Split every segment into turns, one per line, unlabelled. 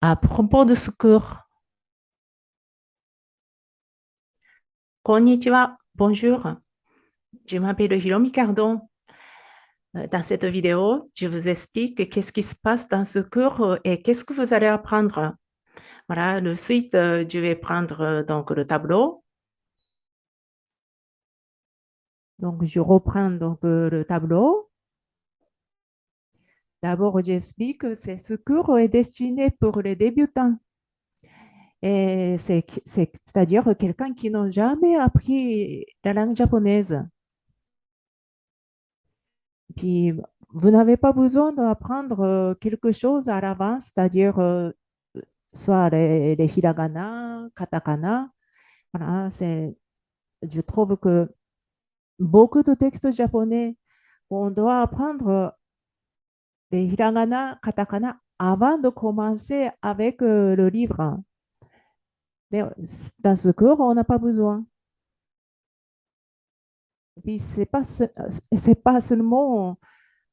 À propos de ce cours, konnichiwa, bonjour, je m'appelle Hiromi Cardon. Dans cette vidéo, je vous explique qu'est-ce qui se passe dans ce cours et qu'est-ce que vous allez apprendre. Voilà, le suite, je vais prendre donc le tableau. Donc, je reprends donc le tableau. D'abord, j'explique que ce cours est destiné pour les débutants. Et c'est-à-dire quelqu'un qui n'a jamais appris la langue japonaise. Puis, vous n'avez pas besoin d'apprendre quelque chose à l'avance, c'est-à-dire soit les hiragana, katakana. Voilà, je trouve que beaucoup de textes japonais, on doit apprendre les hiragana, katakana avant de commencer avec le livre. Mais dans ce cours, on n'a pas besoin. Et puis, c'est pas seulement,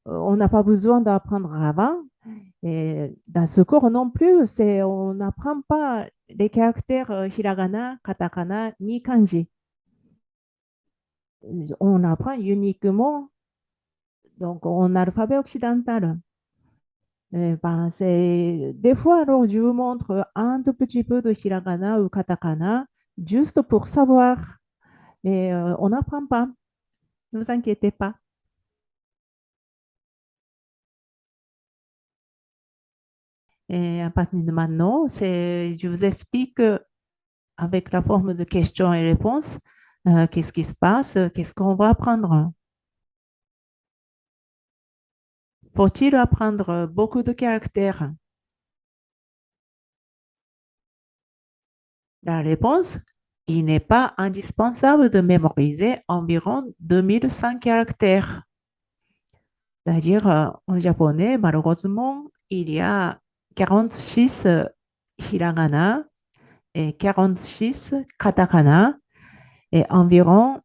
on n'a pas besoin d'apprendre avant. Et dans ce cours non plus, on n'apprend pas les caractères hiragana, katakana, ni kanji. On apprend uniquement donc, en alphabet occidental. Ben, des fois, alors, je vous montre un tout petit peu de hiragana ou katakana, juste pour savoir. Mais on n'apprend pas. Ne vous inquiétez pas. Et à partir de maintenant, je vous explique avec la forme de questions et réponses, qu'est-ce qui se passe, qu'est-ce qu'on va apprendre. Faut-il apprendre beaucoup de caractères? La réponse, il n'est pas indispensable de mémoriser environ 2100 caractères. C'est-à-dire, en japonais, malheureusement, il y a 46 hiragana et 46 katakana et environ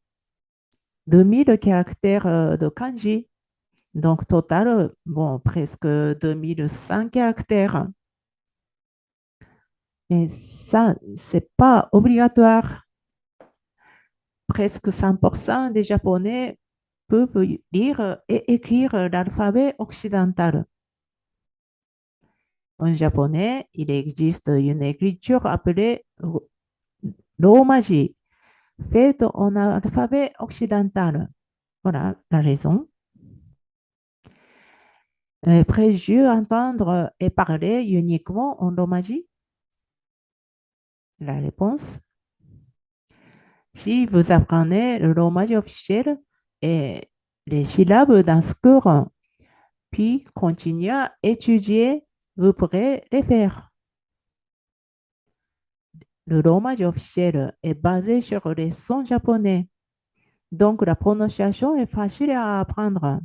2000 caractères de kanji. Donc, total, bon, presque 2100 caractères. Mais ça, c'est pas obligatoire. Presque 100% des Japonais peuvent lire et écrire l'alphabet occidental. En japonais, il existe une écriture appelée romaji, faite en alphabet occidental. Voilà la raison. Préjugé entendre et parler uniquement en romaji? La réponse, si vous apprenez le romaji officiel et les syllabes dans ce cours, puis continuez à étudier, vous pourrez les faire. Le romaji officiel est basé sur les sons japonais, donc la prononciation est facile à apprendre.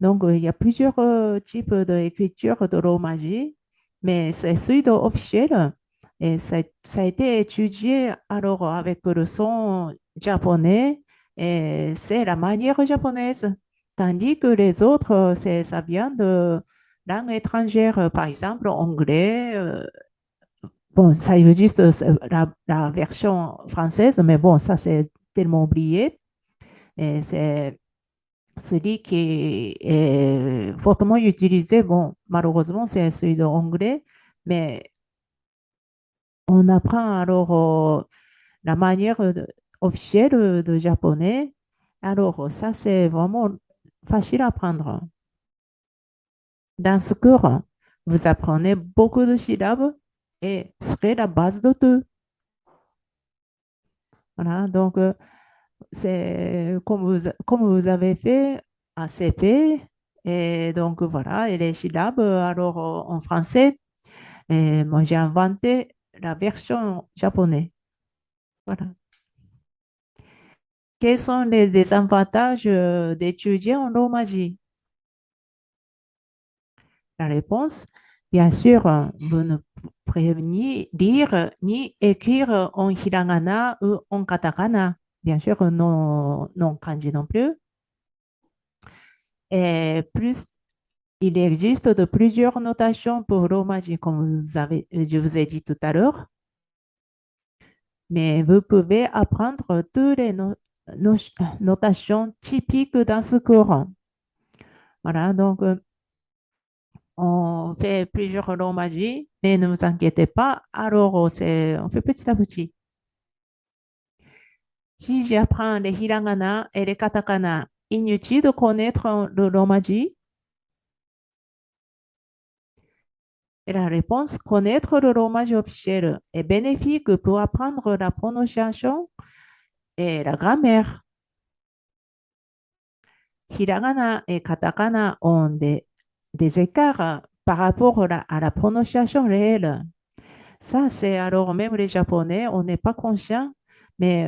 Donc, il y a plusieurs types d'écriture de romaji, mais c'est celui officiel et ça a été étudié alors avec le son japonais et c'est la manière japonaise. Tandis que les autres, ça vient de langues étrangères, par exemple anglais. Bon, ça existe la version française, mais bon, ça c'est tellement oublié. Et c'est celui qui est fortement utilisé, bon, malheureusement, c'est celui de anglais, mais on apprend alors la manière officielle de japonais. Alors, ça, c'est vraiment facile à apprendre. Dans ce cours, vous apprenez beaucoup de syllabes et serait la base de tout. Voilà, donc, c'est comme vous avez fait à CP, et donc voilà, et les syllabes, alors en français, et moi j'ai inventé la version japonaise. Voilà. Quels sont les désavantages d'étudier en romaji? La réponse, bien sûr, vous ne pourrez ni lire ni écrire en hiragana ou en katakana. Bien sûr, non, non kanji non plus. Et plus Il existe de plusieurs notations pour l'hommage, comme je vous ai dit tout à l'heure, mais vous pouvez apprendre toutes les no- notations typiques dans ce cours. Voilà, donc on fait plusieurs l'hommage, mais ne vous inquiétez pas, alors on fait petit à petit. Si j'apprends les hiragana et les katakana, inutile de connaître le romaji. Et la réponse, connaître le romaji officiel est bénéfique pour apprendre la prononciation et la grammaire. Hiragana et katakana ont des écarts par rapport à la prononciation réelle. Ça, c'est alors même les Japonais, on n'est pas conscient, mais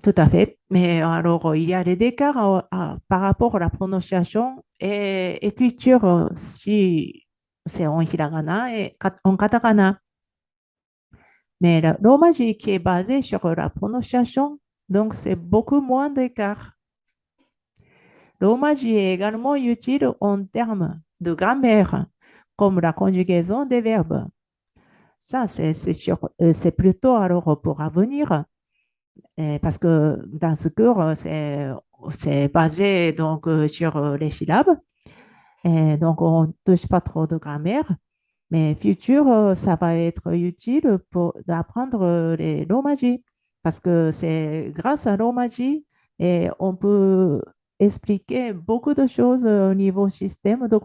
tout à fait. Mais alors, il y a des écarts par rapport à la prononciation et écriture, si c'est en hiragana et en katakana. Mais le romaji qui est basé sur la prononciation, donc c'est beaucoup moins d'écart. Le romaji est également utile en termes de grammaire, comme la conjugaison des verbes. Ça, c'est plutôt alors pour avenir, parce que dans ce cours, c'est basé donc sur les syllabes, et donc on ne touche pas trop de grammaire, mais futur, ça va être utile pour d'apprendre les romaji, parce que c'est grâce à romaji et on peut expliquer beaucoup de choses au niveau système de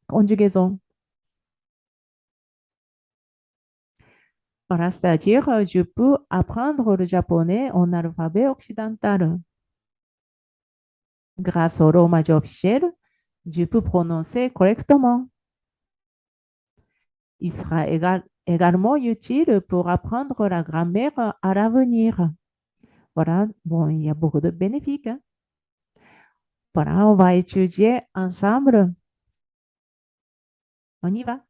conjugaison. Voilà, c'est-à-dire, je peux apprendre le japonais en alphabet occidental. Grâce au romaji officiel, je peux prononcer correctement. Il sera également utile pour apprendre la grammaire à l'avenir. Voilà, bon, il y a beaucoup de bénéfices, hein. Voilà, on va étudier ensemble. On y va.